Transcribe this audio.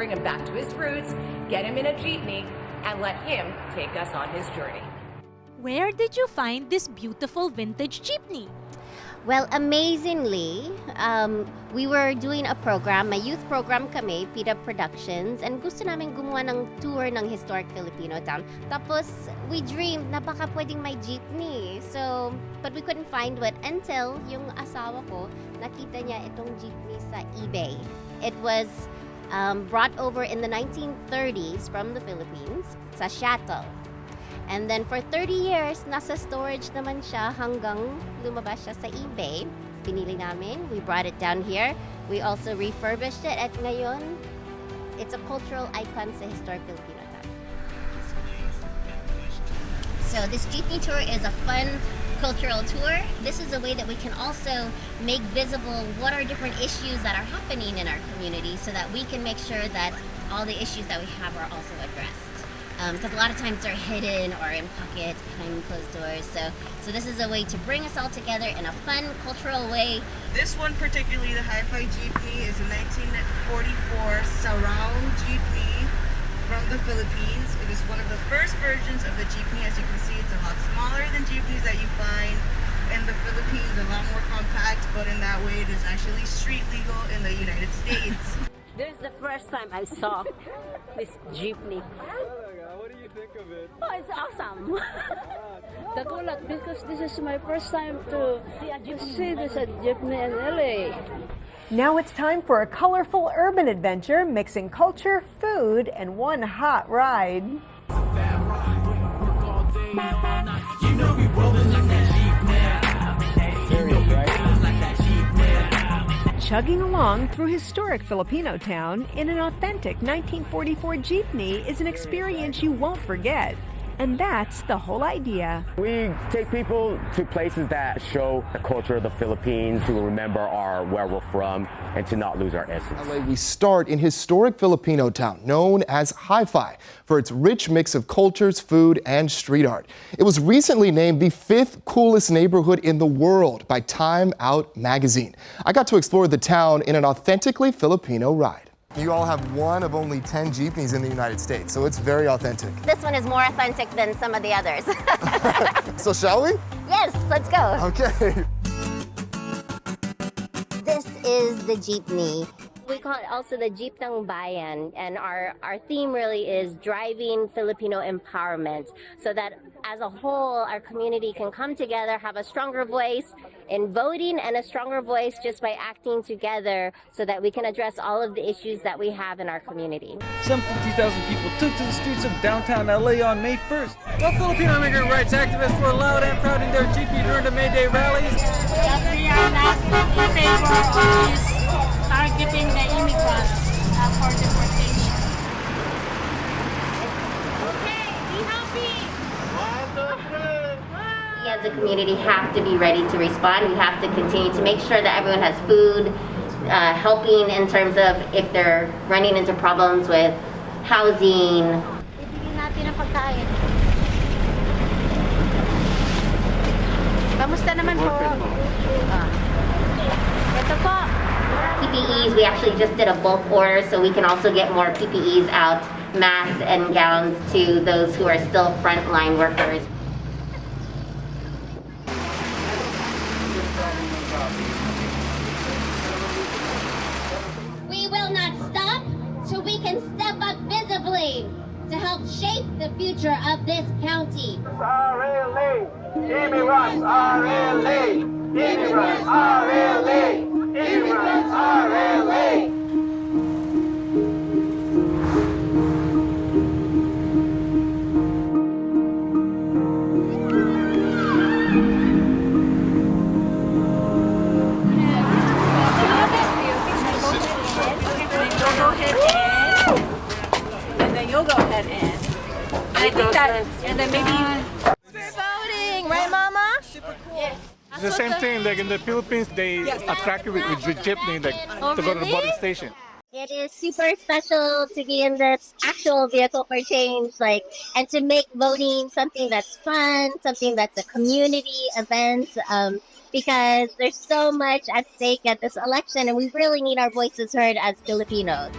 bring him back to his roots, get him in a jeepney, and let him take us on his journey. Where did you find this beautiful vintage jeepney? Well, amazingly, we were doing a program, may youth program kami, PWC Productions, and gusto namin gumawa ng tour ng historic Filipino town. Tapos, we dreamed na baka pwedeng may jeepney. So, but we couldn't find one until yung asawa ko, nakita niya itong jeepney sa eBay. It was brought over in the 1930s from the Philippines sa shuttle. And then for 30 years, nasa storage naman siya hanggang lumabas siya sa eBay. Pinili namin, we brought it down here. We also refurbished it at ngayon, it's a cultural icon sa historic Filipino town. So this jeepney tour is a fun cultural tour. This is a way that we can also make visible what are different issues that are happening in our community so that we can make sure that all the issues that we have are also addressed. Because a lot of times they're hidden or in pockets behind closed doors. So this is a way to bring us all together in a fun, cultural way. This one particularly, the HiFi Jeepney, is a 1944 surround jeepney from the Philippines. It is one of the first versions of the jeepney. As you can see, it's a lot smaller than jeepneys that you find in the Philippines, a lot more compact, but in that way it is actually street legal in the United States. This is the first time I saw this jeepney. What do you think of it? Oh, it's awesome. Nagulat because this is my first time to see this jeepney in LA. Now it's time for a colorful urban adventure mixing culture, food, and one hot ride. Chugging along through historic Filipino town in an authentic 1944 jeepney is an experience you won't forget. And that's the whole idea. We take people to places that show the culture of the Philippines, to remember where we're from, and to not lose our essence. We start in historic Filipino town known as HiFi for its rich mix of cultures, food, and street art. It was recently named the 5th coolest neighborhood in the world by Time Out magazine. I got to explore the town in an authentically Filipino ride. You all have one of only 10 jeepneys in the United States, so it's very authentic. This one is more authentic than some of the others. So shall we? Yes, let's go. Okay. This is the jeepney. We call it also the Jeep ng Bayan, and our theme really is driving Filipino empowerment so that as a whole, our community can come together, have a stronger voice in voting and a stronger voice just by acting together so that we can address all of the issues that we have in our community. Some 50,000 people took to the streets of downtown LA on May 1st. While Filipino immigrant rights activists were loud and proud in their jeepney during the May Day rallies. We are not in favor of targeting the immigrants for deportation. Okay, be happy. We as a community have to be ready to respond. We have to continue to make sure that everyone has food, helping in terms of if they're running into problems with housing. Bibigyan natin ang pagkain. Kamusta naman po? Ito po. PPEs, we actually just did a bulk order so we can also get more PPEs out, masks and gowns to those who are still frontline workers. We will not stop so we can step up visibly to help shape the future of this county. Immigrants are LA! Immigrants are LA! Immigrants are LA! You'll go ahead and I think that, and then maybe We're voting, right, Mama? Super cool. Yes. It's the same thing, like in the Philippines, they attract you with jeepney, like to go to the voting station. It is super special to be in this actual vehicle for change, and to make voting something that's fun, something that's a community event, because there's so much at stake at this election, and we really need our voices heard as Filipinos.